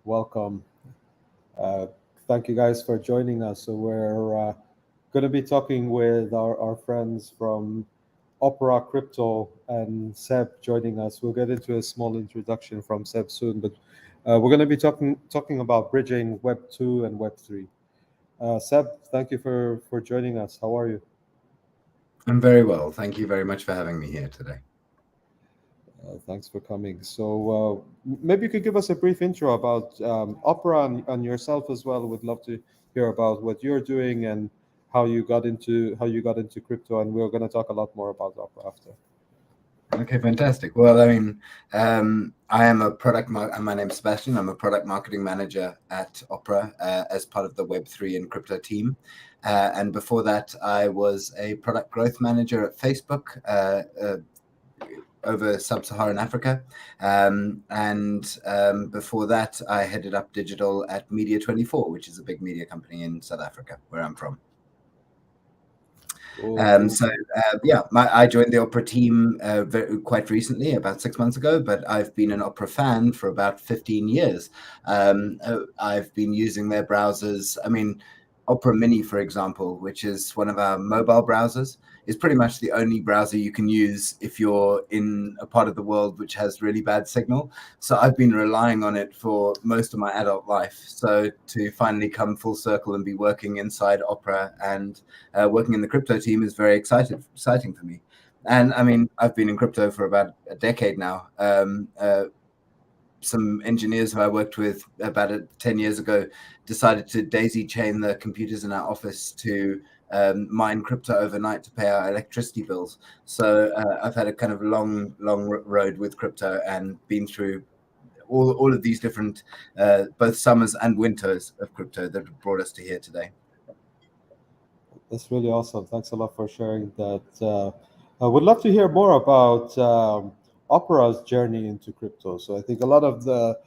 Welcome. Uh, Thank you guys for joining us. So we're going to be talking with our friends from Opera Crypto and Seb joining us. We'll get into a small introduction from Seb soon, but we're going to be talking about bridging Web2 and Web3. Seb, thank you for joining us. How are you? I'm very well. Thank you very much for having me here today. Thanks for coming. So maybe you could give us a brief intro about Opera and yourself as well. Would love to hear about what you're doing and how you got into crypto. And we're going to talk a lot more about Opera after. Okay, fantastic. Well, I am a my name's Sebastian. I'm a product marketing manager at Opera as part of the Web3 and crypto team. And before that, I was a product growth manager at Facebook over sub-Saharan Africa. And before that, I headed up digital at Media24, which is a big media company in South Africa, where I'm from. Cool. I joined the Opera team quite recently, about 6 months ago, but I've been an Opera fan for about 15 years. I've been using their browsers. Opera Mini, for example, which is one of our mobile browsers, is pretty much the only browser you can use if you're in a part of the world which has really bad signal. So I've been relying on it for most of my adult life. So to finally come full circle and be working inside Opera and working in the crypto team is very exciting for me. And I've been in crypto for about a decade now. Some engineers who I worked with about 10 years ago decided to daisy chain the computers in our office to mine crypto overnight to pay our electricity bills. So I've had a kind of long road with crypto and been through all of these different both summers and winters of crypto that have brought us to here today. That's really awesome. Thanks a lot for sharing that. I would love to hear more about Opera's journey into crypto. So I think a lot of the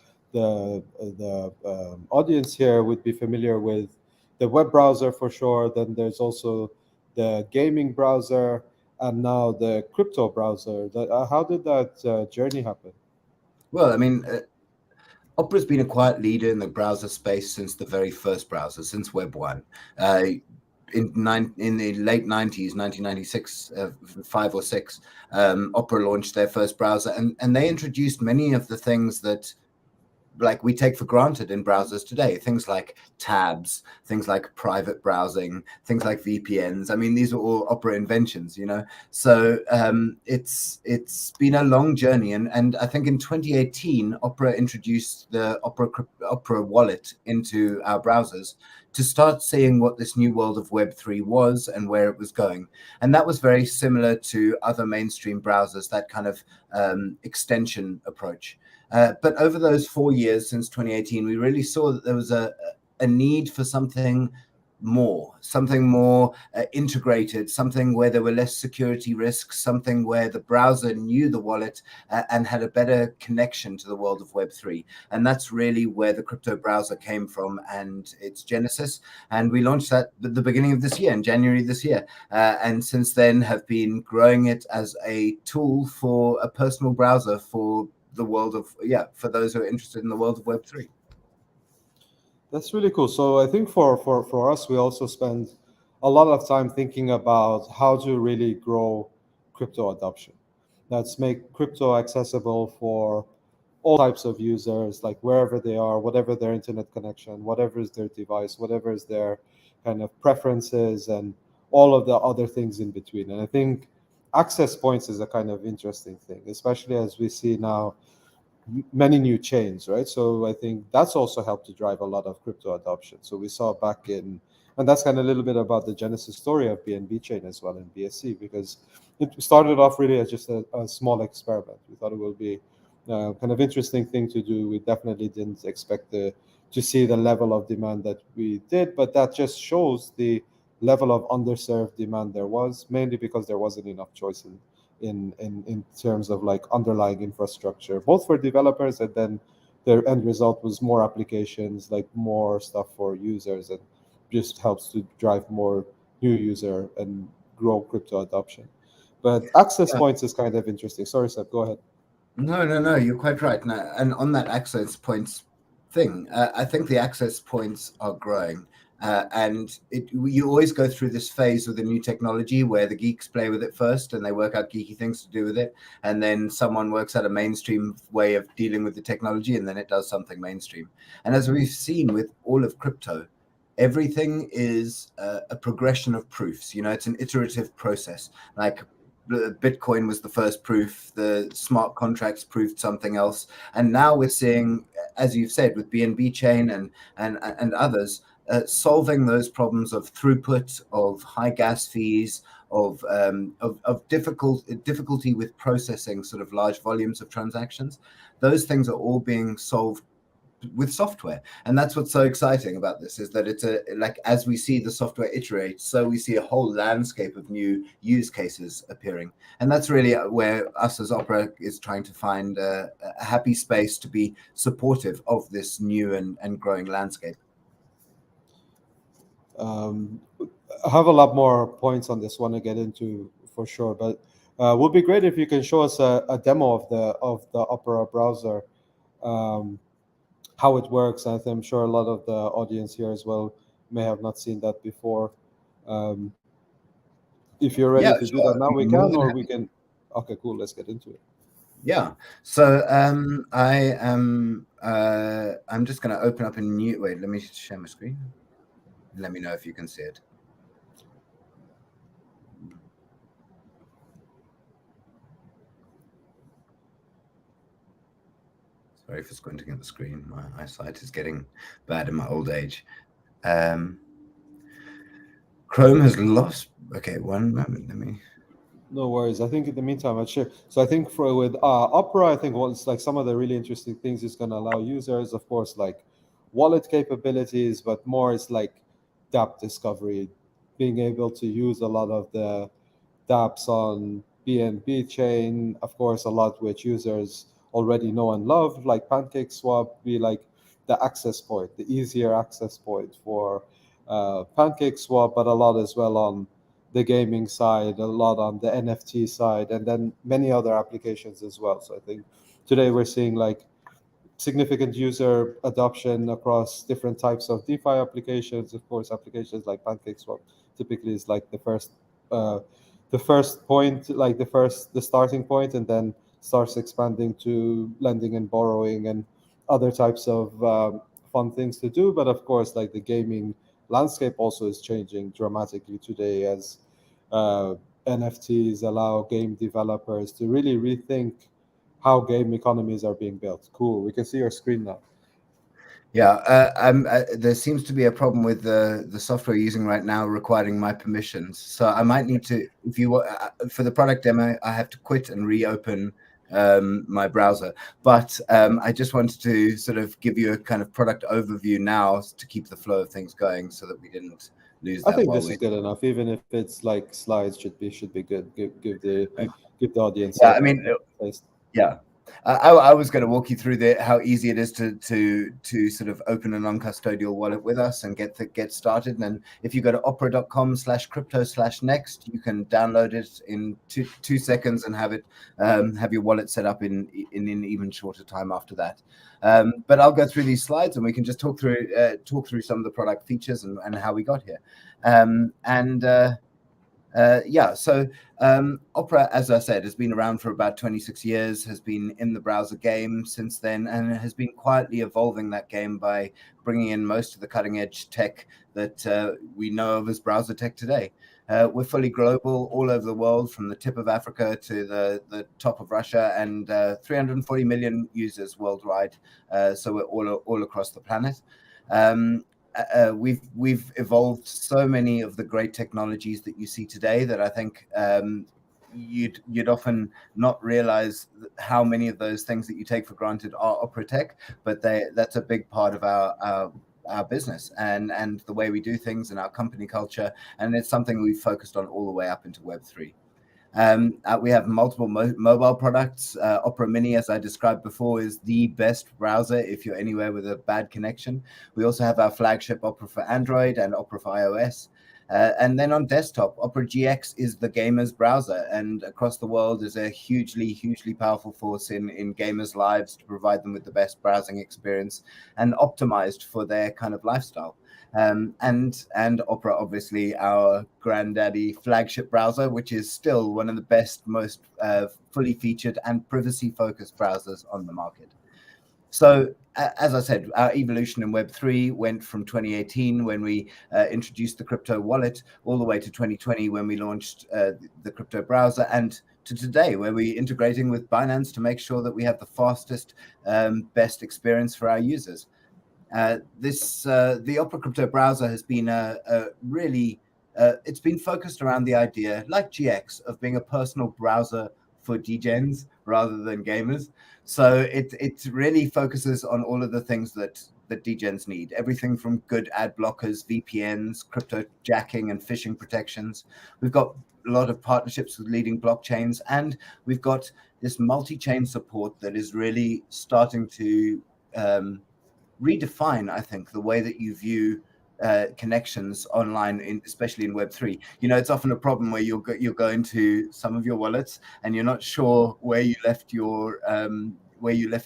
audience here would be familiar with the web browser for sure. Then there's also the gaming browser, and now the crypto browser. How did that journey happen? Well, Opera's been a quiet leader in the browser space since the very first browser, since Web 1. In the late 90s, 1996, 5 or 6, Opera launched their first browser, and they introduced many of the things that we take for granted in browsers today, things like tabs, things like private browsing, things like VPNs. These are all Opera inventions, So it's been a long journey, and I think in 2018, Opera introduced the Opera wallet into our browsers to start seeing what this new world of Web3 was and where it was going. And that was very similar to other mainstream browsers, that kind of extension approach. But over those 4 years since 2018, we really saw that there was a need for something more integrated, something where there were less security risks, something where the browser knew the wallet and had a better connection to the world of Web3. And that's really where the crypto browser came from and its genesis. And we launched that at the beginning of this year, in January this year. And since then have been growing it as a tool for a personal browser for the world of, for those who are interested in the world of Web3. That's really cool. So I think for us, we also spend a lot of time thinking about how to really grow crypto adoption. Let's make crypto accessible for all types of users, like wherever they are, whatever their internet connection, whatever is their device, whatever is their kind of preferences, and all of the other things in between. And I think access points is a kind of interesting thing, especially as we see now many new chains, right? So I think that's also helped to drive a lot of crypto adoption. So we saw back in, and that's kind of a little bit about the genesis story of BNB Chain as well in BSC, because it started off really as just a small experiment. We thought it would be kind of interesting thing to do. We definitely didn't expect to see the level of demand that we did, but that just shows the level of underserved demand there was, mainly because there wasn't enough choice in terms of like underlying infrastructure, both for developers, and then their end result was more applications, like more stuff for users, and just helps to drive more new user and grow crypto adoption. But access Yeah. points is kind of interesting. Sorry, Seb, go ahead. No, you're quite right. And on that access points thing. I think the access points are growing. And you always go through this phase with a new technology where the geeks play with it first and they work out geeky things to do with it. And then someone works out a mainstream way of dealing with the technology, and then it does something mainstream. And as we've seen with all of crypto, everything is a progression of proofs. It's an iterative process. Like Bitcoin was the first proof, the smart contracts proved something else. And now we're seeing, as you've said, with BNB Chain and others, solving those problems of throughput, of high gas fees, of difficulty with processing sort of large volumes of transactions. Those things are all being solved with software, and that's what's so exciting about this, is that it's like, as we see the software iterate, so we see a whole landscape of new use cases appearing. And that's really where us as Opera is trying to find a happy space to be supportive of this new and growing landscape. I have a lot more points on this one to get into for sure, but would be great if you can show us a demo of the Opera browser, how it works. And I'm sure a lot of the audience here as well may have not seen that before. If you're ready to do that now, we can, or we can. Okay, cool. Let's get into it. Yeah. So I'm just going to open up a new. Wait, let me share my screen. Let me know if you can see it. Sorry for squinting at the screen. My eyesight is getting bad in my old age. Chrome has lost. Okay, one moment. Let me. No worries. I think in the meantime, I'll share. So I think with Opera, I think what's like some of the really interesting things is going to allow users, of course, like wallet capabilities, but more is like dApp discovery, being able to use a lot of the dApps on BNB Chain, of course, a lot which users already know and love, like PancakeSwap, be like the access point, the easier access point for PancakeSwap, but a lot as well on the gaming side, a lot on the NFT side, and then many other applications as well. So I think today we're seeing like significant user adoption across different types of DeFi applications. Of course, applications like PancakeSwap typically is like the first point, like the starting point, and then starts expanding to lending and borrowing and other types of fun things to do. But of course, like the gaming landscape also is changing dramatically today, as NFTs allow game developers to really rethink how game economies are being built. Cool. We can see your screen now. Yeah, there seems to be a problem with the software you're using right now requiring my permissions. So I might need to, if you for the product demo, I have to quit and reopen my browser. But I just wanted to sort of give you a kind of product overview now to keep the flow of things going, so that we didn't lose that. I think this is good enough, even if it's like slides should be good. Give the audience. Yeah, I mean, yeah. I was going to walk you through how easy it is to sort of open a non-custodial wallet with us and get started. And if you go to opera.com/crypto/next, you can download it in two seconds and have it have your wallet set up in even shorter time after that. But I'll go through these slides and we can just talk through some of the product features and how we got here. So Opera, as I said, has been around for about 26 years, has been in the browser game since then, and has been quietly evolving that game by bringing in most of the cutting edge tech that we know of as browser tech today. We're fully global, all over the world, from the tip of Africa to the top of Russia, and 340 million users worldwide. So we're all across the planet. We've evolved so many of the great technologies that you see today that I think you'd often not realize how many of those things that you take for granted are Opera tech, but that's a big part of our business and the way we do things and our company culture, and it's something we've focused on all the way up into Web3. We have multiple mobile products. Opera Mini, as I described before, is the best browser if you're anywhere with a bad connection. We also have our flagship Opera for Android and Opera for iOS. And then on desktop, Opera GX is the gamer's browser, and across the world is a hugely powerful force in gamers' lives to provide them with the best browsing experience and optimized for their kind of lifestyle. And Opera, obviously, our granddaddy flagship browser, which is still one of the best, most fully featured and privacy-focused browsers on the market. So, as I said, our evolution in Web3 went from 2018 when we introduced the crypto wallet all the way to 2020 when we launched the crypto browser, and to today where we're integrating with Binance to make sure that we have the fastest, best experience for our users. The Opera crypto browser has been it's been focused around the idea, like GX, of being a personal browser for degens rather than gamers. So it really focuses on all of the things that degens need. Everything from good ad blockers, VPNs, crypto jacking and phishing protections. We've got a lot of partnerships with leading blockchains, and we've got this multi-chain support that is really starting to redefine, I think, the way that you view connections online, especially in Web3. You know, it's often a problem where you'll go into some of your wallets and you're not sure where you left your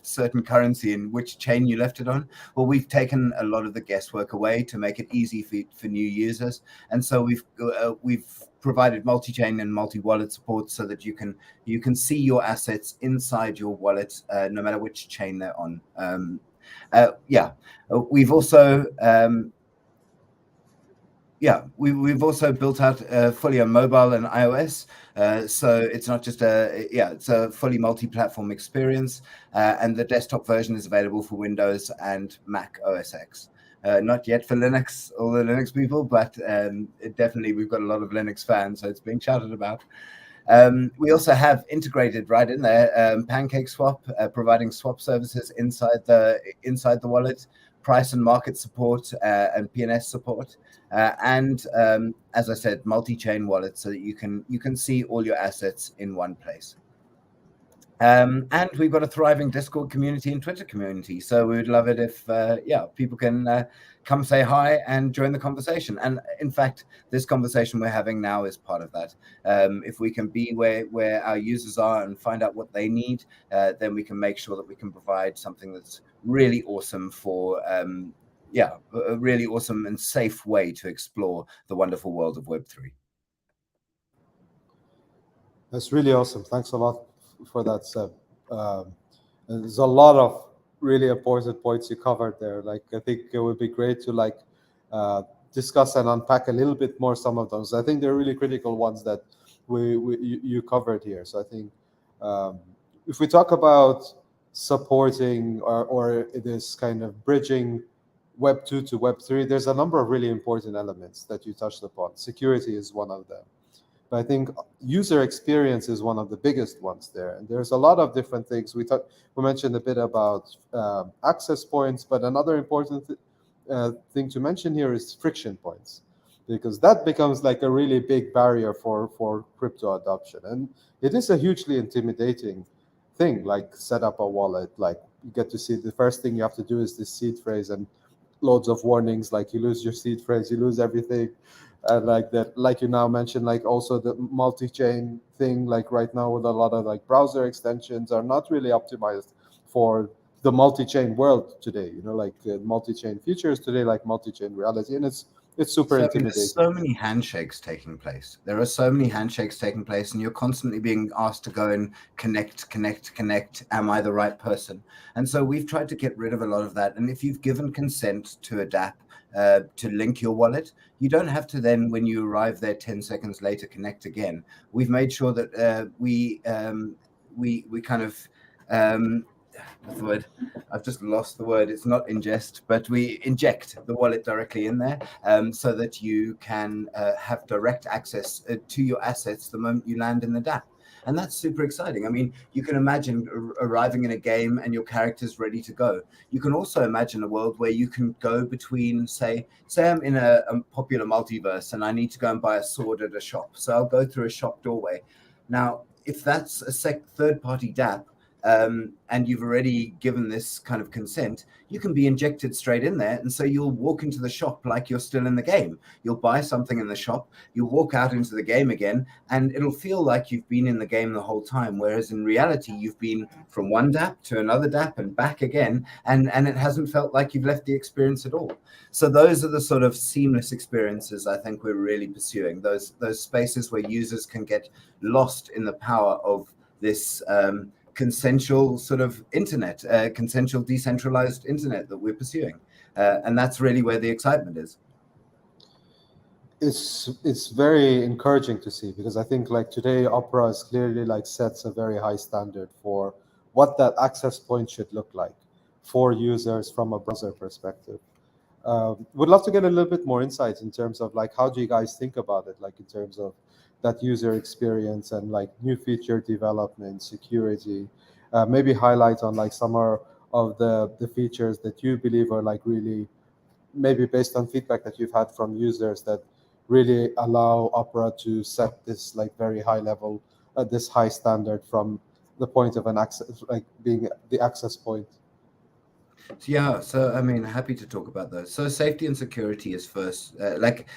certain currency and which chain you left it on. Well, we've taken a lot of the guesswork away to make it easy for new users, and so we've provided multi-chain and multi-wallet support so that you can see your assets inside your wallet, no matter which chain they're on. We've also we've also built out fully on mobile and iOS, so it's not just it's a fully multi-platform experience, and the desktop version is available for Windows and Mac OS X. Not yet for Linux, all the Linux people, but definitely we've got a lot of Linux fans, so it's being shouted about. We also have integrated right in there PancakeSwap, providing swap services inside the wallet, price and market support, and PNS support, and as I said, multi-chain wallets so that you can see all your assets in one place. And we've got a thriving Discord community and Twitter community, so we would love it if people can come say hi and join the conversation. And in fact, this conversation we're having now is part of that. If we can be where our users are and find out what they need, then we can make sure that we can provide something that's really awesome for a really awesome and safe way to explore the wonderful world of Web3. That's really awesome. Thanks a lot for that, Seb. There's a lot of really important points you covered there. Like, I think it would be great to discuss and unpack a little bit more some of those. I think they're really critical ones that you covered here. So I think if we talk about supporting or this kind of bridging Web2 to Web3, there's a number of really important elements that you touched upon. Security is one of them. But I think user experience is one of the biggest ones there. And there's a lot of different things. We mentioned a bit about access points, but another important thing to mention here is friction points, because that becomes like a really big barrier for crypto adoption. And it is a hugely intimidating thing, like set up a wallet, like you get to see the first thing you have to do is this seed phrase and loads of warnings, like you lose your seed phrase, you lose everything. Like that, like you now mentioned, like also the multi-chain thing, like right now with a lot of like browser extensions are not really optimized for the multi-chain world today, you know, like multi-chain features today, like multi-chain reality, and it's super intimidating. There's so many handshakes taking place. There are so many handshakes taking place, and you're constantly being asked to go and connect. Am I the right person? And so we've tried to get rid of a lot of that. And if you've given consent to a dApp to link your wallet, you don't have to then, when you arrive there 10 seconds later, connect again. We've made sure that we kind of what's the word? I've just lost the word. It's not ingest, but we inject the wallet directly in there, so that you can have direct access to your assets the moment you land in the dApp. And that's super exciting. I mean, you can imagine arriving in a game and your character's ready to go. You can also imagine a world where you can go between, say I'm in a popular multiverse and I need to go and buy a sword at a shop. So I'll go through a shop doorway. Now, if that's a third-party dApp, and you've already given this kind of consent, you can be injected straight in there. And so you'll walk into the shop like you're still in the game. You'll buy something in the shop, you'll walk out into the game again, and it'll feel like you've been in the game the whole time. Whereas in reality, you've been from one dApp to another dApp and back again, and it hasn't felt like you've left the experience at all. So those are the sort of seamless experiences I think we're really pursuing. Those spaces where users can get lost in the power of this consensual sort of internet, consensual decentralized internet that we're pursuing. And that's really where the excitement is. It's very encouraging to see, because I think like today Opera is clearly like sets a very high standard for what that access point should look like for users from a browser perspective. Would love to get a little bit more insight in terms of like how do you guys think about it, like in terms of that user experience and like new feature development, security. Maybe highlight on like some of the features that you believe are like really, maybe based on feedback that you've had from users, that really allow Opera to set this like very high level, this high standard from the point of an access, like being the access point. Yeah, so I mean, happy to talk about those. So safety and security is first, like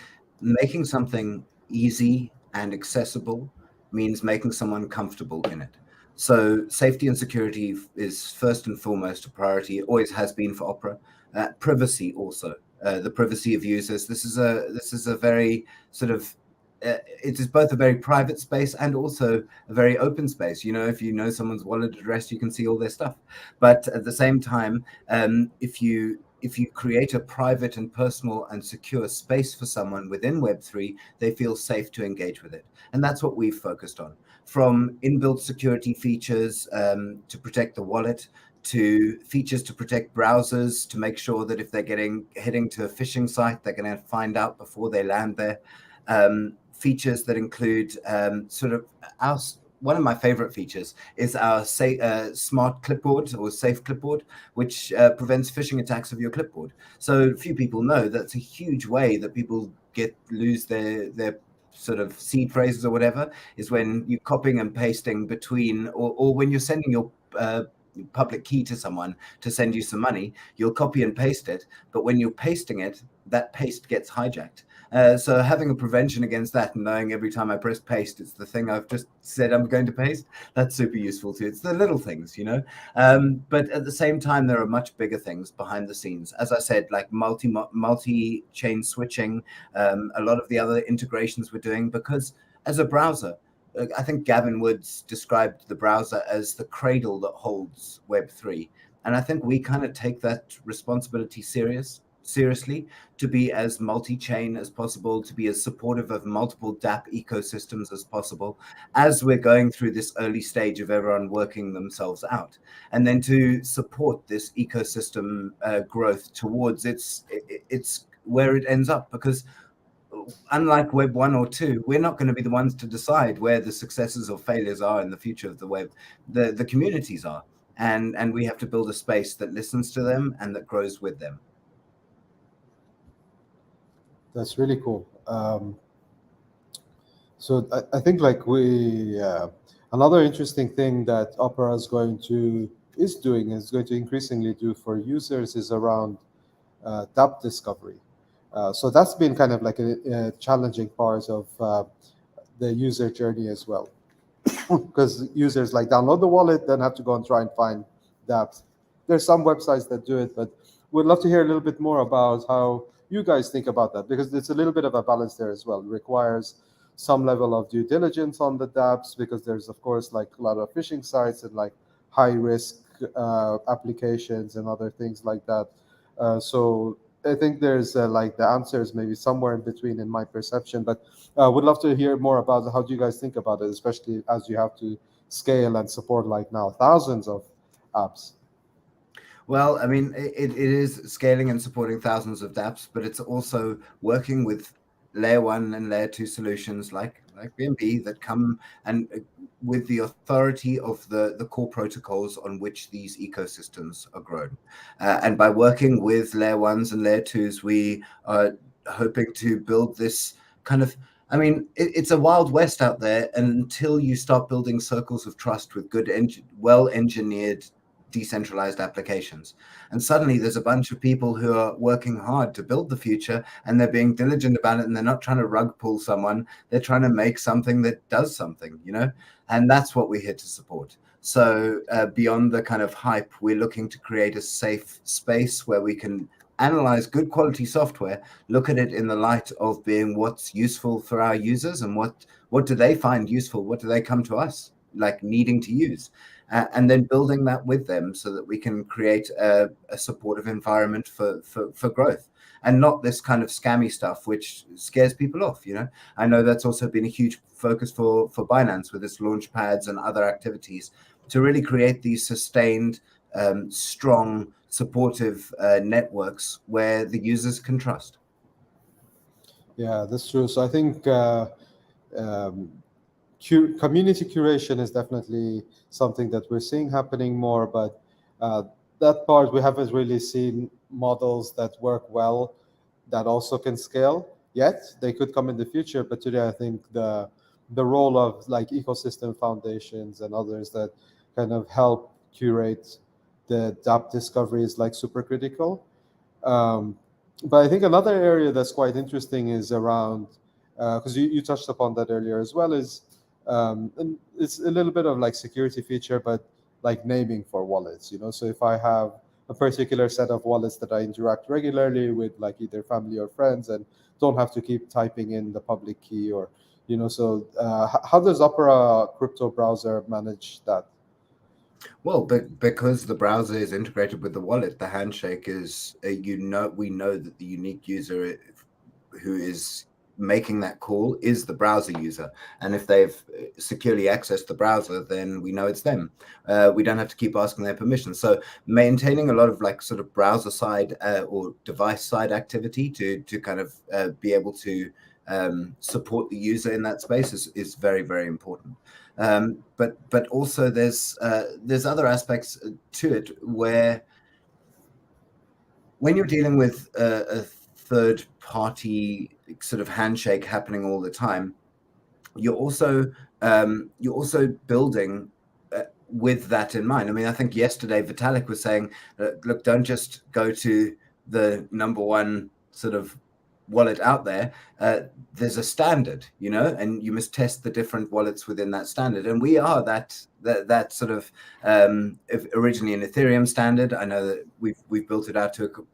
making something easy and accessible means making someone comfortable in it. So safety and security is first and foremost a priority. It always has been for Opera. Privacy also, the privacy of users. This is a very sort of it is both a very private space and also a very open space. You know, if you know someone's wallet address, you can see all their stuff. But at the same time, if you create a private and personal and secure space for someone within Web3, they feel safe to engage with it. And that's what we've focused on. From inbuilt security features to protect the wallet, to features to protect browsers, to make sure that if they're heading to a phishing site, they're going to find out before they land there. Features that include sort of one of my favorite features is our smart clipboard or safe clipboard, which prevents phishing attacks of your clipboard. So few people know that's a huge way that people lose their sort of seed phrases or whatever, is when you're copying and pasting between, or when you're sending your public key to someone to send you some money, you'll copy and paste it, but when you're pasting it, that paste gets hijacked. So having a prevention against that and knowing every time I press paste, it's the thing I've just said I'm going to paste, that's super useful too. It's the little things, you know. But at the same time, there are much bigger things behind the scenes. As I said, like multi-chain switching, a lot of the other integrations we're doing, because as a browser, I think Gavin Woods described the browser as the cradle that holds Web3. And I think we kind of take that responsibility seriously, to be as multi-chain as possible, to be as supportive of multiple dApp ecosystems as possible, as we're going through this early stage of everyone working themselves out, and then to support this ecosystem growth towards its where it ends up. Because unlike Web 1 or 2, we're not going to be the ones to decide where the successes or failures are in the future of the web. The communities are, and we have to build a space that listens to them and that grows with them. That's really cool. So I think like another interesting thing that Opera is going to increasingly do for users is around dApp discovery. So that's been kind of like a challenging part of the user journey as well, because users like download the wallet, then have to go and try and find dApps. There's some websites that do it, but we'd love to hear a little bit more about how you guys think about that, because it's a little bit of a balance there as well. It requires some level of due diligence on the dApps, because there's of course like a lot of phishing sites and like high risk applications and other things like that. So I think there's like the answer is maybe somewhere in between in my perception, but would love to hear more about how do you guys think about it, especially as you have to scale and support like now thousands of apps. Well, I mean, it is scaling and supporting thousands of dApps, but it's also working with layer 1 and layer 2 solutions like BNB that come and with the authority of the core protocols on which these ecosystems are grown. And by working with layer 1s and layer 2s, we are hoping to build this kind of I mean, it's a wild west out there until you start building circles of trust with good, well-engineered, decentralized applications. And suddenly there's a bunch of people who are working hard to build the future, and they're being diligent about it, and they're not trying to rug pull someone. They're trying to make something that does something, and that's what we're here to support. So beyond the kind of hype, we're looking to create a safe space where we can analyze good quality software, look at it in the light of being what's useful for our users, and what do they find useful, what do they come to us like needing to use, and then building that with them so that we can create a supportive environment for growth, and not this kind of scammy stuff which scares people off. I know that's also been a huge focus for Binance with its launch pads and other activities to really create these sustained, strong, supportive networks where the users can trust. Yeah, that's true. So I think um, community curation is definitely something that we're seeing happening more, but uh, that part we haven't really seen models that work well that also can scale yet. They could come in the future, but today I think the role of like ecosystem foundations and others that kind of help curate the dApp discovery is like super critical. Um, but I think another area that's quite interesting is around, because you touched upon that earlier as well, is and it's a little bit of like security feature, but like naming for wallets. So if I have a particular set of wallets that I interact regularly with, like either family or friends, and don't have to keep typing in the public key, or so how does Opera crypto browser manage that? Well, because the browser is integrated with the wallet, the handshake is, we know that the unique user who is making that call is the browser user. And if they've securely accessed the browser, then we know it's them. We don't have to keep asking their permission. So maintaining a lot of like sort of browser side or device side activity to kind of be able to support the user in that space is very, very important. But also there's other aspects to it where when you're dealing with a third party sort of handshake happening all the time, you're also building with that in mind. I mean, I think yesterday Vitalik was saying, look, don't just go to the number one sort of wallet out there. There's a standard, and you must test the different wallets within that standard. And we are that sort of originally an Ethereum standard. I know that we've built it out to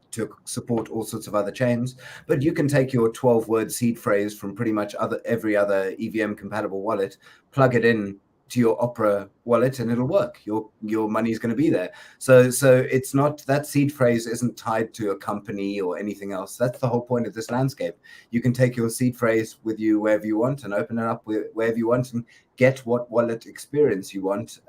support all sorts of other chains, but you can take your 12-word seed phrase from pretty much every other EVM compatible wallet, plug it in to your Opera wallet, and it'll work. Your money is going to be there. So it's not, that seed phrase isn't tied to a company or anything else. That's the whole point of this landscape. You can take your seed phrase with you wherever you want and open it up wherever you want and get what wallet experience you want,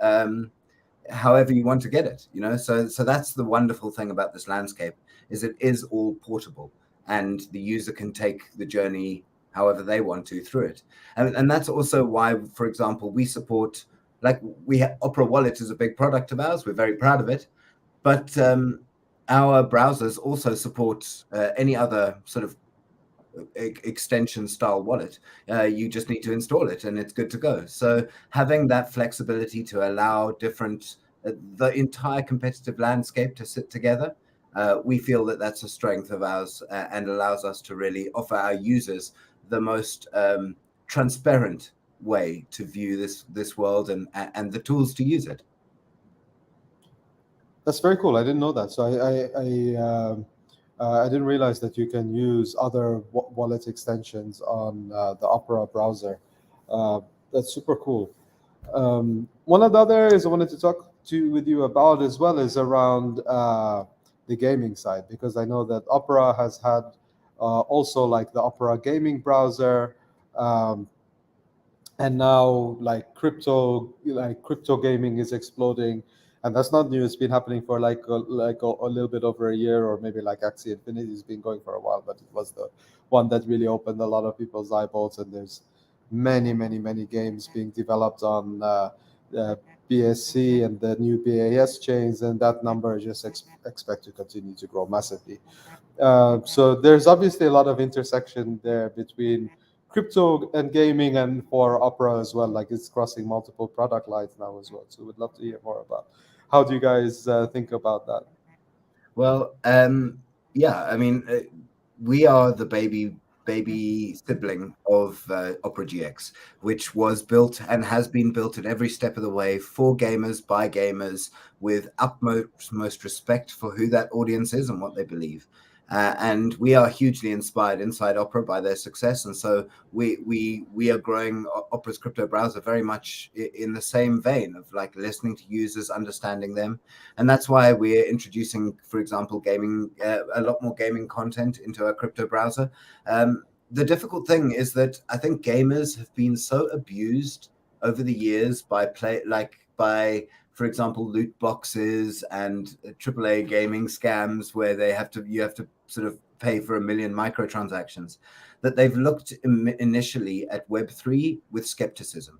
however you want to get it. So that's the wonderful thing about this landscape, is it is all portable, and the user can take the journey however they want to through it. And that's also why, for example, we support, like Opera Wallet is a big product of ours. We're very proud of it. But our browsers also support any other sort of extension style wallet. You just need to install it and it's good to go. So having that flexibility to allow the entire competitive landscape to sit together, we feel that that's a strength of ours and allows us to really offer our users the most transparent way to view this world and the tools to use it. That's very cool. I didn't know that. So I didn't realize that you can use other wallet extensions on the Opera browser. That's super cool. One of the other areas I wanted to talk with you about as well is around the gaming side, because I know that Opera has had also like the Opera gaming browser, and now like crypto gaming is exploding, and that's not new. It's been happening for like a little bit over a year, or maybe like Axie Infinity has been going for a while, but it was the one that really opened a lot of people's eyeballs. And there's many games being developed on BSC and the new BAS chains, and that number just expect to continue to grow massively. So there's obviously a lot of intersection there between crypto and gaming, and for Opera as well. Like it's crossing multiple product lines now as well. So we'd love to hear more about how do you guys think about that? Well, yeah, I mean, we are the baby sibling of Opera GX, which was built and has been built at every step of the way for gamers by gamers, with utmost respect for who that audience is and what they believe. And we are hugely inspired inside Opera by their success, and so we are growing Opera's crypto browser very much in the same vein of like listening to users, understanding them, and that's why we're introducing, for example, gaming, a lot more gaming content into our crypto browser. The difficult thing is that I think gamers have been so abused over the years by, for example, loot boxes and AAA gaming scams where you have to sort of pay for 1 million microtransactions, that they've looked initially at Web3 with skepticism.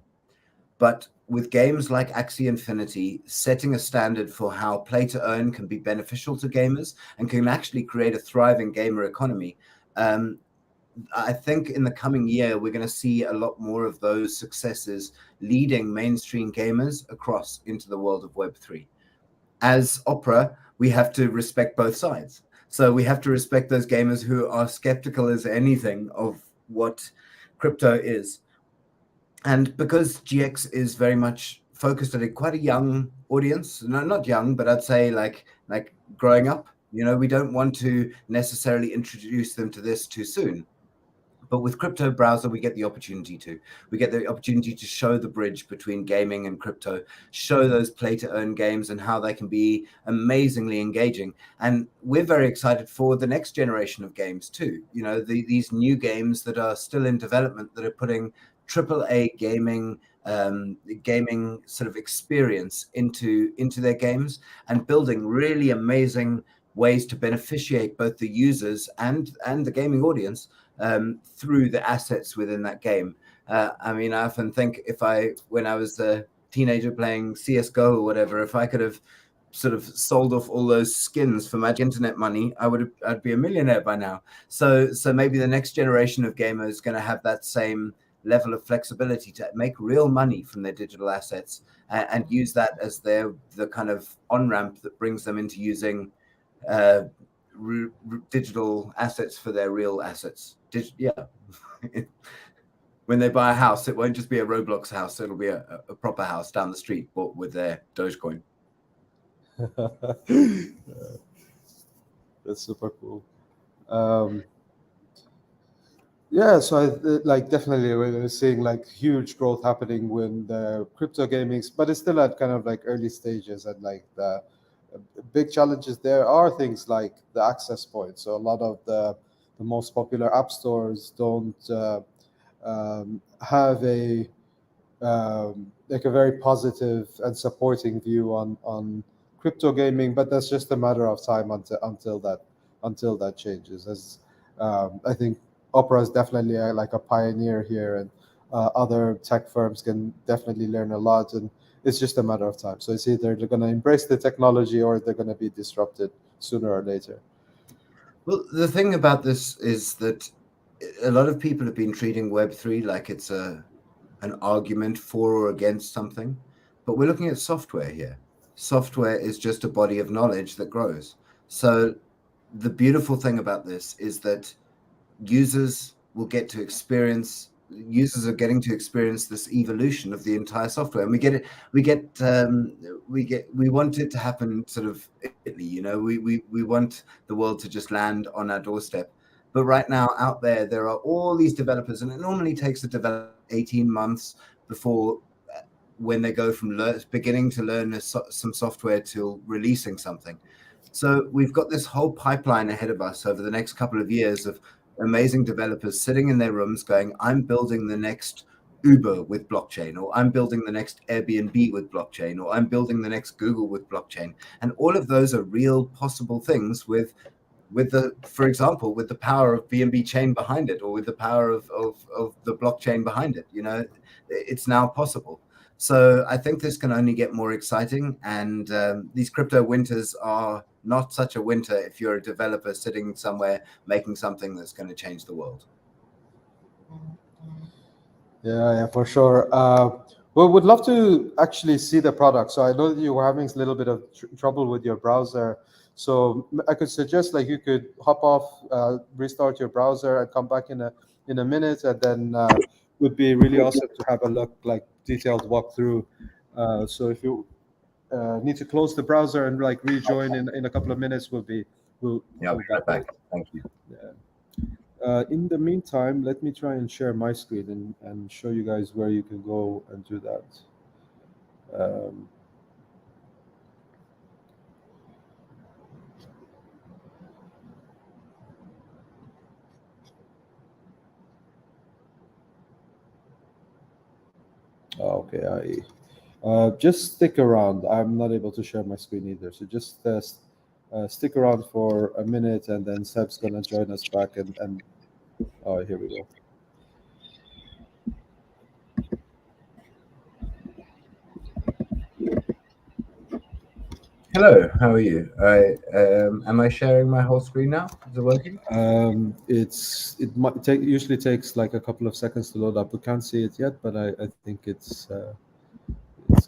But with games like Axie Infinity setting a standard for how play to earn can be beneficial to gamers and can actually create a thriving gamer economy, I think in the coming year, we're going to see a lot more of those successes leading mainstream gamers across into the world of Web3. As Opera, we have to respect both sides. So we have to respect those gamers who are skeptical as anything of what crypto is. And because GX is very much focused at quite a young audience, no, not young, but I'd say like growing up, we don't want to necessarily introduce them to this too soon. But with crypto browser, we get the opportunity to show the bridge between gaming and crypto, show those play to earn games and how they can be amazingly engaging. And we're very excited for the next generation of games too. These new games that are still in development that are putting AAA gaming sort of experience into their games and building really amazing ways to beneficiate both the users and the gaming audience through the assets within that game. I mean, I often think when I was a teenager playing CSGO or whatever, if I could have sort of sold off all those skins for magic internet money, I'd be a millionaire by now. So maybe the next generation of gamers is going to have that same level of flexibility to make real money from their digital assets and use that as the kind of on-ramp that brings them into using digital assets for their real assets. When they buy a house, it won't just be a Roblox house, it'll be a proper house down the street, but with their Dogecoin. That's super cool. Yeah, so definitely we're seeing like huge growth happening with the crypto gaming, but it's still at kind of like early stages, and like the big challenges there are things like the access point. So a lot of the most popular app stores don't have like a very positive and supporting view on crypto gaming, but that's just a matter of time until that changes. As I think Opera is definitely like a pioneer here, and other tech firms can definitely learn a lot, and it's just a matter of time. So it's either they're going to embrace the technology or they're going to be disrupted sooner or later. Well, the thing about this is that a lot of people have been treating Web3 like it's an argument for or against something, but we're looking at software here. Software is just a body of knowledge that grows. So the beautiful thing about this is that users are getting to experience this evolution of the entire software, and we want it to happen sort of immediately. We want the world to just land on our doorstep. But right now out there are all these developers, and it normally takes a developer 18 months before when they go from beginning to learn some software to releasing something. So we've got this whole pipeline ahead of us over the next couple of years of amazing developers sitting in their rooms going, I'm building the next Uber with blockchain, or I'm building the next Airbnb with blockchain, or I'm building the next Google with blockchain. And all of those are real possible things with for example, with the power of BNB Chain behind it, or with the power of the blockchain behind it. It's now possible. So I think this can only get more exciting, and these crypto winters are not such a winter if you're a developer sitting somewhere making something that's going to change the world. Yeah, for sure. We would love to actually see the product. So I know that you were having a little bit of trouble with your browser. So I could suggest like you could hop off, restart your browser, and come back in a minute, and then would be really awesome to have a look like detailed walkthrough. So if you need to close the browser and like rejoin in a couple of minutes, we'll Yeah, I'll we'll be be right back with back. it. Thank you. Yeah. In the meantime, let me try and share my screen and show you guys where you can go and do that. Um, okay, just stick around. I'm not able to share my screen either, so just stick around for a minute, and then Seb's gonna join us back. And oh, here we go. Hello, how are you? Am I sharing my whole screen now? Is it working? It might take usually takes like a couple of seconds to load up. We can't see it yet, but I think it's coming.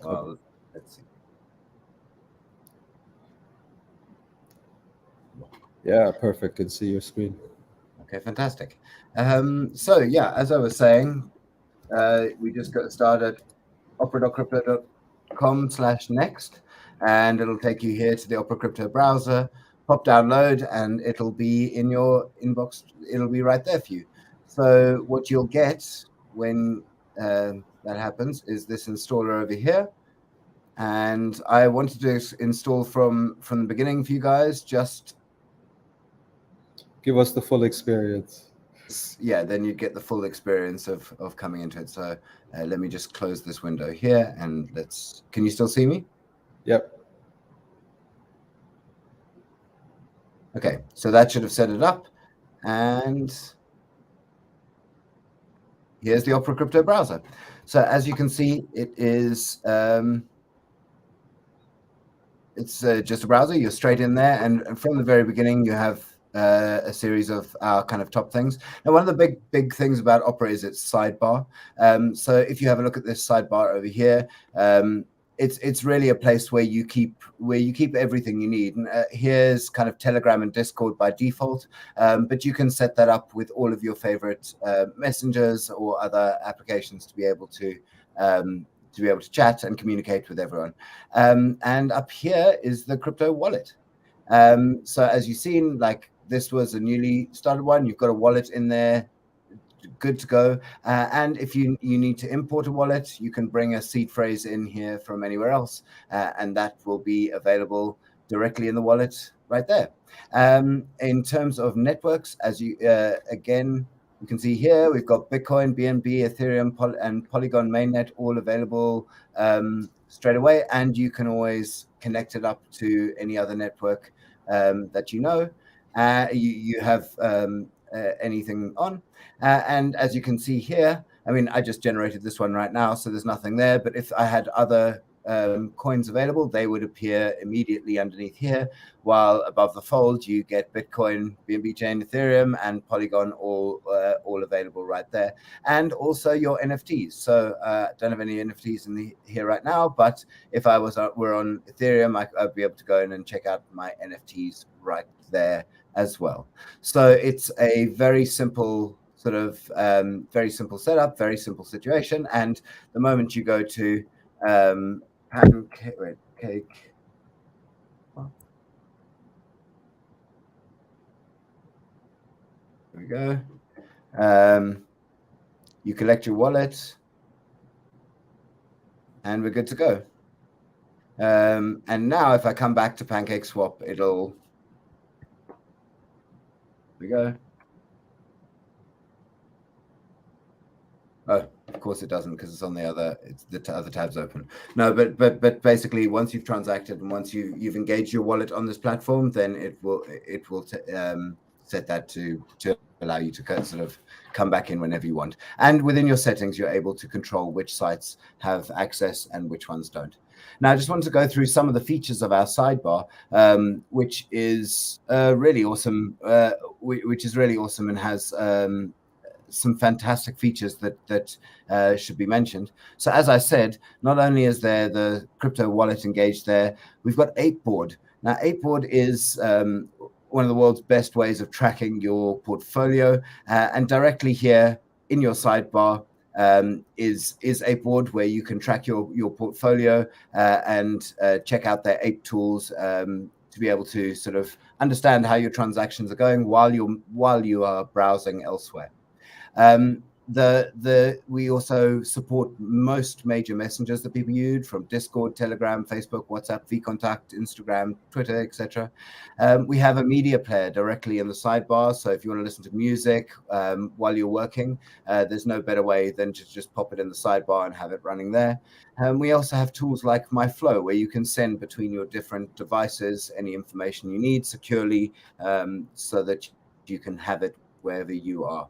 Well, let's see. Yeah, perfect. Can see your screen. Okay, fantastic. So yeah, as I was saying, we just got started opera.crypto.com/next, and it'll take you here to the Opera Crypto browser. Pop download, and it'll be in your inbox. It'll be right there for you. So what you'll get when that happens is this installer over here. And I wanted to install from the beginning for you guys. Just Give us the full experience. yeah, then you get the full experience of coming into it. So let me just close this window here, and can you still see me? Yep. Okay, so that should have set it up, and here's the Opera Crypto browser. So as you can see, it is it's just a browser. You're straight in there, and from the very beginning, you have a series of our kind of top things. Now, one of the big things about Opera is its sidebar. So if you have a look at this sidebar over here, it's really a place where you keep everything you need. And here's kind of Telegram and Discord by default, but you can set that up with all of your favorite messengers or other applications to be able to chat and communicate with everyone. And up here is the crypto wallet. So as you've seen, like this was a newly started one. You've got a wallet in there, good to go. And if you need to import a wallet, you can bring a seed phrase in here from anywhere else, and that will be available directly in the wallet right there. In terms of networks, as you again, you can see here, we've got Bitcoin, BNB, Ethereum, and Polygon mainnet all available straight away, and you can always connect it up to any other network that you know. You have anything on, and as you can see here, I mean, I just generated this one right now, so there's nothing there, but if I had other coins available, they would appear immediately underneath here, while above the fold you get Bitcoin, BNB Chain, Ethereum, and Polygon all available right there, and also your NFTs. So don't have any NFTs in here right now, but if I were on Ethereum, I'd be able to go in and check out my NFTs right there as well. So it's a very simple sort of very simple setup, very simple situation, and the moment you go to Pancake. There we go. You collect your wallet, and we're good to go. And now, if I come back to PancakeSwap, it'll. There we go. Oh, of course it doesn't, because it's on the other. It's the other tabs open. No, but basically, once you've transacted and once you've engaged your wallet on this platform, then it will set that to allow you to sort of come back in whenever you want. And within your settings, you're able to control which sites have access and which ones don't. Now, I just wanted to go through some of the features of our sidebar, which is really awesome. Which is really awesome and has some fantastic features that should be mentioned. So as I said, not only is there the crypto wallet engaged there, we've got Apeboard. Now, Apeboard is one of the world's best ways of tracking your portfolio, and directly here in your sidebar is Apeboard, where you can track your portfolio and check out their Ape tools to be able to sort of understand how your transactions are going while you are browsing elsewhere. We also support most major messengers that people use, from Discord, Telegram, Facebook, WhatsApp, vContact, Instagram, Twitter, etc. We have a media player directly in the sidebar, so if you want to listen to music while you're working, there's no better way than to just pop it in the sidebar and have it running there. We also have tools like MyFlow, where you can send between your different devices any information you need securely, so that you can have it wherever you are.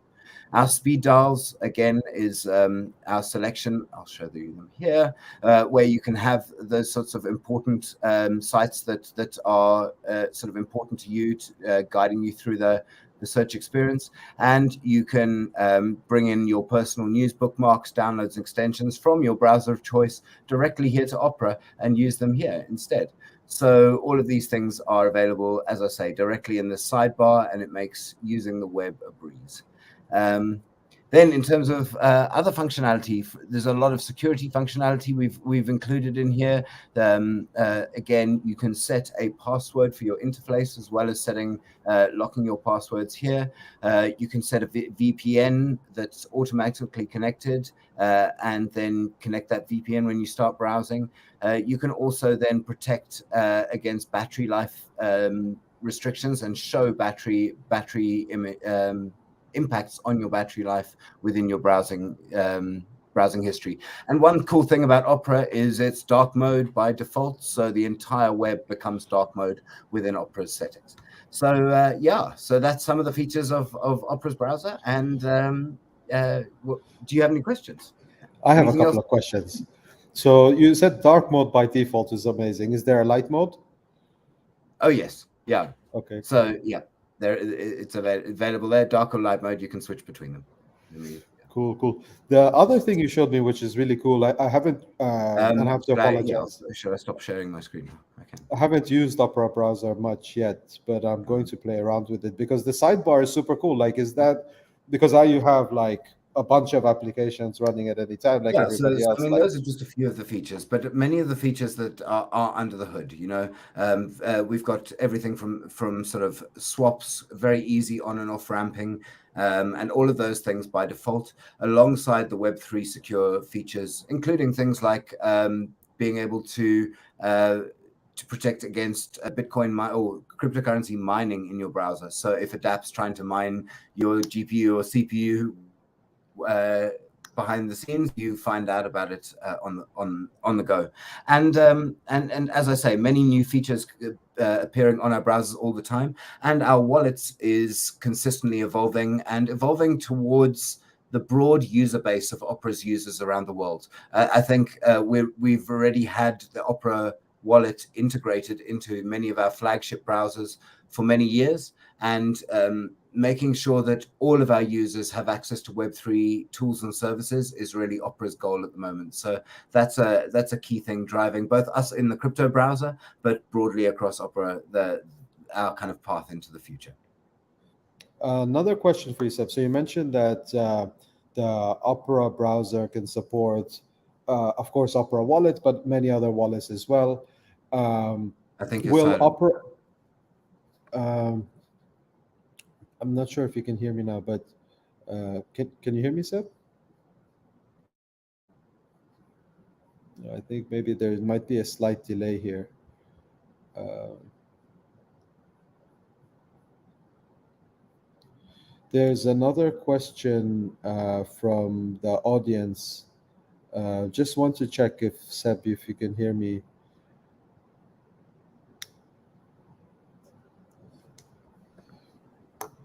Our speed dials, again, is our selection. I'll show you them here, where you can have those sorts of important sites that are sort of important to you, guiding you through the search experience. And you can bring in your personal news bookmarks, downloads, and extensions from your browser of choice directly here to Opera and use them here instead. So all of these things are available, as I say, directly in the sidebar, and it makes using the web a breeze. Then in terms of other functionality, there's a lot of security functionality we've included in here. Again, you can set a password for your interface, as well as setting locking your passwords here. You can set a VPN that's automatically connected, and then connect that VPN when you start browsing. You can also then protect against battery life restrictions and show battery impacts on your battery life within your browsing history. And one cool thing about Opera is it's dark mode by default, so the entire web becomes dark mode within Opera's settings. So so that's some of the features of Opera's browser. And do you have any questions? I have a couple of questions. So you said dark mode by default is amazing. Is there a light mode? Oh yes, yeah. Okay. So yeah, it's available there. Dark or light mode, you can switch between them. Cool. The other thing you showed me, which is really cool, I haven't, and I have to apologize. Should I stop sharing my screen? I haven't used Opera browser much yet, but I'm going to play around with it, because the sidebar is super cool. Like, is that because you have like a bunch of applications running at any time, like everybody else? I mean, those are just a few of the features, but many of the features that are under the hood. You know, we've got everything from sort of swaps, very easy on and off ramping, and all of those things by default, alongside the Web3 secure features, including things like being able to protect against Bitcoin or cryptocurrency mining in your browser. So if a dApp's trying to mine your GPU or CPU behind the scenes, you find out about it on the go. And as I say, many new features appearing on our browsers all the time, and our wallets is consistently evolving towards the broad user base of Opera's users around the world. I think we've already had the Opera wallet integrated into many of our flagship browsers for many years, and making sure that all of our users have access to Web3 tools and services is really Opera's goal at the moment. So that's a key thing driving both us in the crypto browser, but broadly across Opera, our kind of path into the future. Another question for you, Seb. So you mentioned that the Opera browser can support, of course, Opera Wallet, but many other wallets as well. I think will Opera... I'm not sure if you can hear me now, but can you hear me, Seb? I think maybe there might be a slight delay here. There's another question from the audience. Just want to check if, Seb, if you can hear me.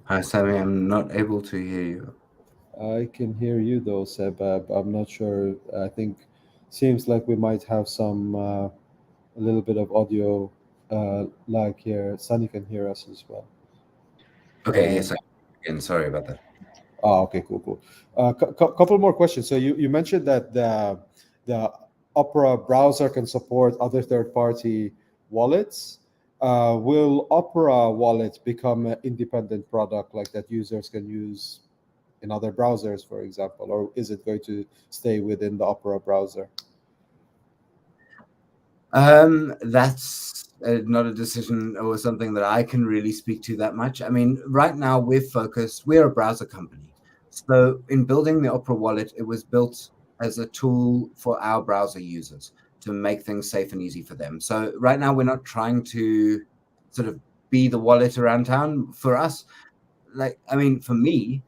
Hi, Sammy. I'm not able to hear you. I can hear you though, Seb. I'm not sure. I think seems like we might have some a little bit of audio lag here. Sunny can hear us as well. Okay. Yes. Again, sorry about that. Oh, okay, cool. Couple more questions. So you mentioned that the Opera browser can support other third-party wallets. Will Opera wallet become an independent product like that users can use in other browsers, for example, or is it going to stay within the Opera browser? That's not a decision or something that I can really speak to that much. I mean, right now we're a browser company. So in building the Opera wallet, it was built as a tool for our browser users to make things safe and easy for them. So right now we're not trying to sort of be the wallet around town. For us, like, I mean, for me,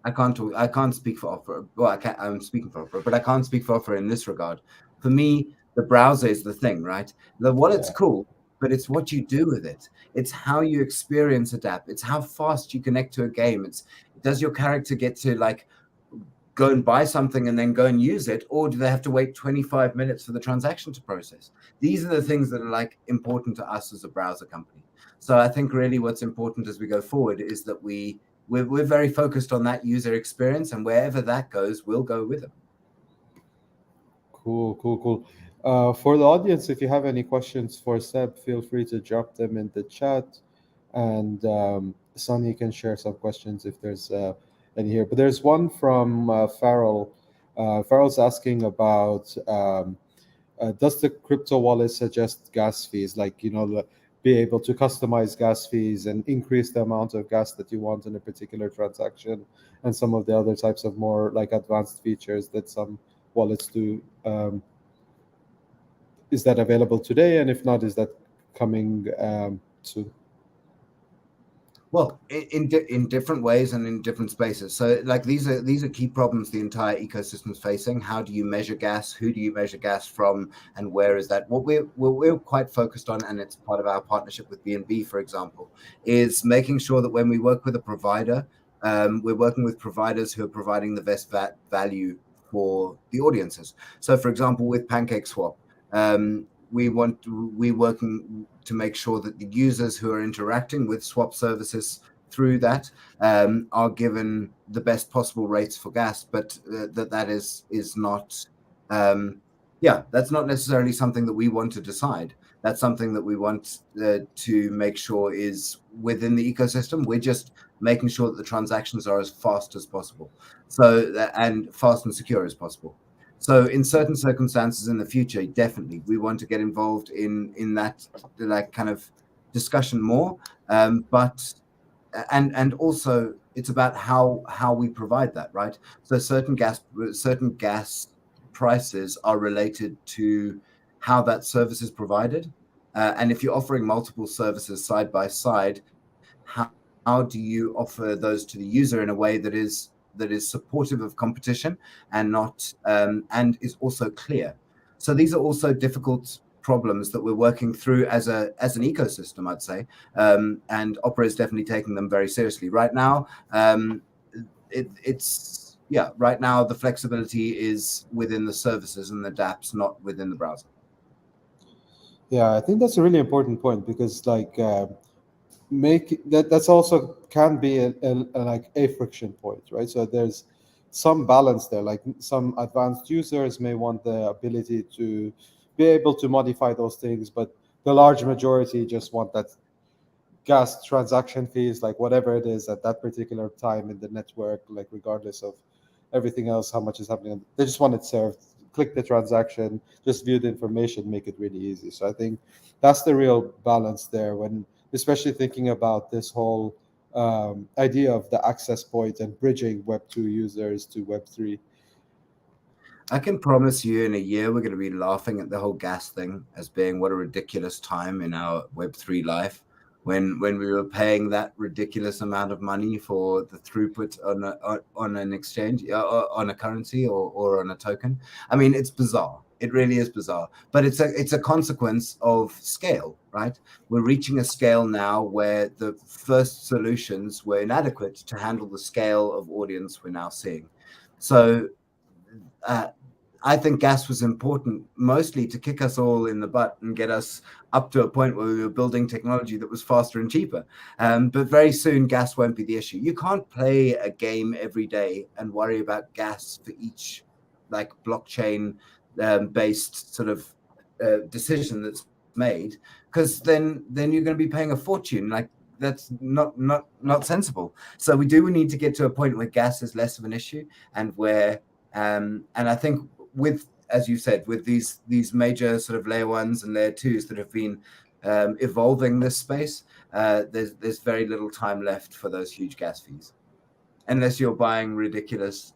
I can't speak for Opera. Well, I'm speaking for Opera, but I can't speak for Opera in this regard. For me, the browser is the thing, right? The wallet's Yeah. cool, but it's what you do with it. It's how you experience a dApp. It's how fast you connect to a game. Does your character get to like go and buy something and then go and use it, or do they have to wait 25 minutes for the transaction to process? These are the things that are like important to us as a browser company. So I think really what's important as we go forward is that we're very focused on that user experience, and wherever that goes, we'll go with it. Cool. For the audience, if you have any questions for Seb, feel free to drop them in the chat, and Sunny can share some questions if there's any here. But there's one from Farrell. Farrell's asking about does the crypto wallet suggest gas fees, like be able to customize gas fees and increase the amount of gas that you want in a particular transaction, and some of the other types of more like advanced features that some wallets do. Is that available today? And if not, is that coming soon? Well, in different ways and in different spaces. So, like these are key problems the entire ecosystem is facing. How do you measure gas? Who do you measure gas from? And where is that? What we're quite focused on, and it's part of our partnership with BNB, for example, is making sure that when we work with a provider, we're working with providers who are providing the best value for the audiences. So, for example, with PancakeSwap, we're working to make sure that the users who are interacting with swap services through that are given the best possible rates for gas, but that is not that's not necessarily something that we want to decide. That's something that we want to make sure is within the ecosystem. We're just making sure that the transactions are as fast as possible, and fast and secure as possible. So in certain circumstances in the future, definitely we want to get involved in that like kind of discussion more. But also it's about how we provide that, right? So certain gas prices are related to how that service is provided. And if you're offering multiple services side by side, how do you offer those to the user in a way that is supportive of competition and not and is also clear? So these are also difficult problems that we're working through as an ecosystem, I'd say, and Opera is definitely taking them very seriously right now. Right now the flexibility is within the services and the dApps, not within the browser. Yeah, I think that's a really important point, because like that's also can be like a friction point, right? So there's some balance there. Like some advanced users may want the ability to be able to modify those things, but the large majority just want that gas transaction fees, like whatever it is at that particular time in the network, like regardless of everything else, how much is happening. They just want it served. Click the transaction, just view the information, make it really easy. So I think that's the real balance there, when especially thinking about this whole idea of the access point and bridging Web2 users to Web3. I can promise you in a year we're going to be laughing at the whole gas thing as being what a ridiculous time in our Web3 life, when we were paying that ridiculous amount of money for the throughput on an exchange, on a currency or on a token. I mean, it's bizarre. It really is bizarre, but it's a consequence of scale, right? We're reaching a scale now where the first solutions were inadequate to handle the scale of audience we're now seeing. So I think gas was important mostly to kick us all in the butt and get us up to a point where we were building technology that was faster and cheaper. But very soon, gas won't be the issue. You can't play a game every day and worry about gas for each like blockchain based sort of decision that's made, because then you're going to be paying a fortune. Like, that's not sensible. So we need to get to a point where gas is less of an issue, and where and I think with, as you said, with these major sort of layer ones and layer twos that have been evolving this space, there's very little time left for those huge gas fees, unless you're buying ridiculous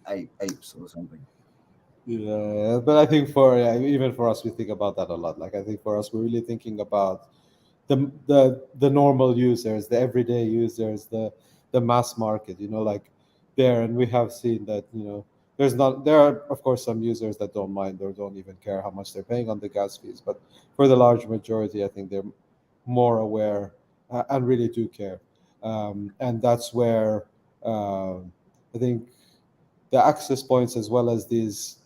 apes or something. Yeah, but I think for even for us, we think about that a lot. Like, I think for us, we're really thinking about the normal users, the everyday users, the mass market. Like there, and we have seen that there are of course some users that don't mind or don't even care how much they're paying on the gas fees, but for the large majority, I think they're more aware and really do care, and that's where I think the access points, as well as these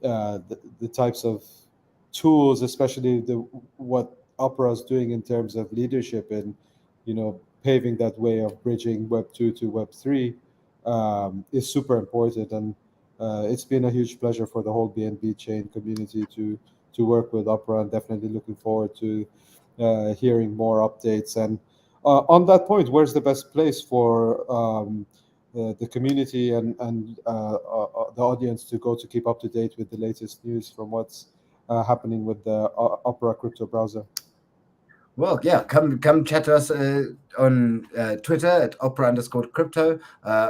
the types of tools, especially what Opera is doing in terms of leadership and paving that way of bridging Web2 to Web3, is super important. And it's been a huge pleasure for the whole BNB Chain community to work with Opera, and definitely looking forward to hearing more updates. And on that point, where's the best place for the community and the audience to go to keep up to date with the latest news from what's happening with the Opera crypto browser? Well, yeah, come chat to us on Twitter at opera_crypto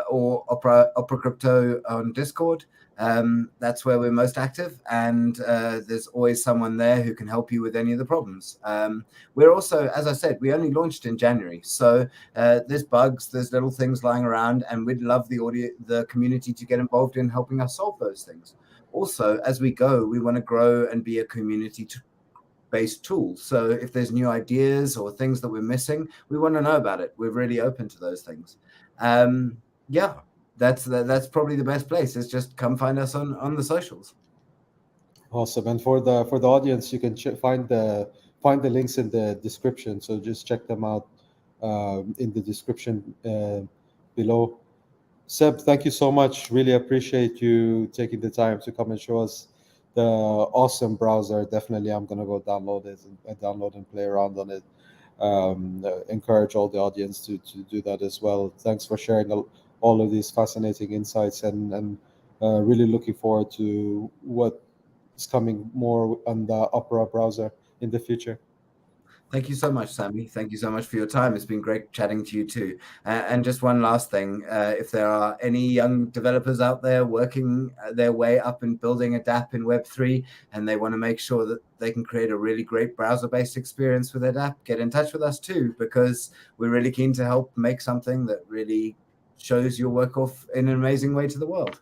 or opera crypto on Discord. That's where we're most active, and there's always someone there who can help you with any of the problems. We're also, as I said, we only launched in January, so there's bugs, there's little things lying around, and we'd love the community to get involved in helping us solve those things. Also, as we go, we want to grow and be a community-based tool. So if there's new ideas or things that we're missing, we want to know about it. We're really open to those things. Yeah. That's probably the best place, is just come find us on the socials. Awesome. And for the audience, you can find the links in the description. So just check them out in the description below. Seb, thank you so much. Really appreciate you taking the time to come and show us the awesome browser. Definitely, I'm gonna go download it and play around on it. Encourage all the audience to do that as well. Thanks for sharing all of these fascinating insights, and really looking forward to what is coming more on the Opera browser in the future. Thank you so much, Sammy. Thank you so much for your time. It's been great chatting to you too. And just one last thing, if there are any young developers out there working their way up and building a dApp in Web3, and they want to make sure that they can create a really great browser-based experience with their dApp, get in touch with us too, because we're really keen to help make something that really shows your work off in an amazing way to the world.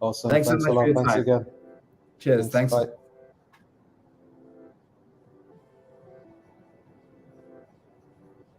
Awesome. Thanks so much a lot. for your Thanks time. again. Cheers. Thanks. Bye.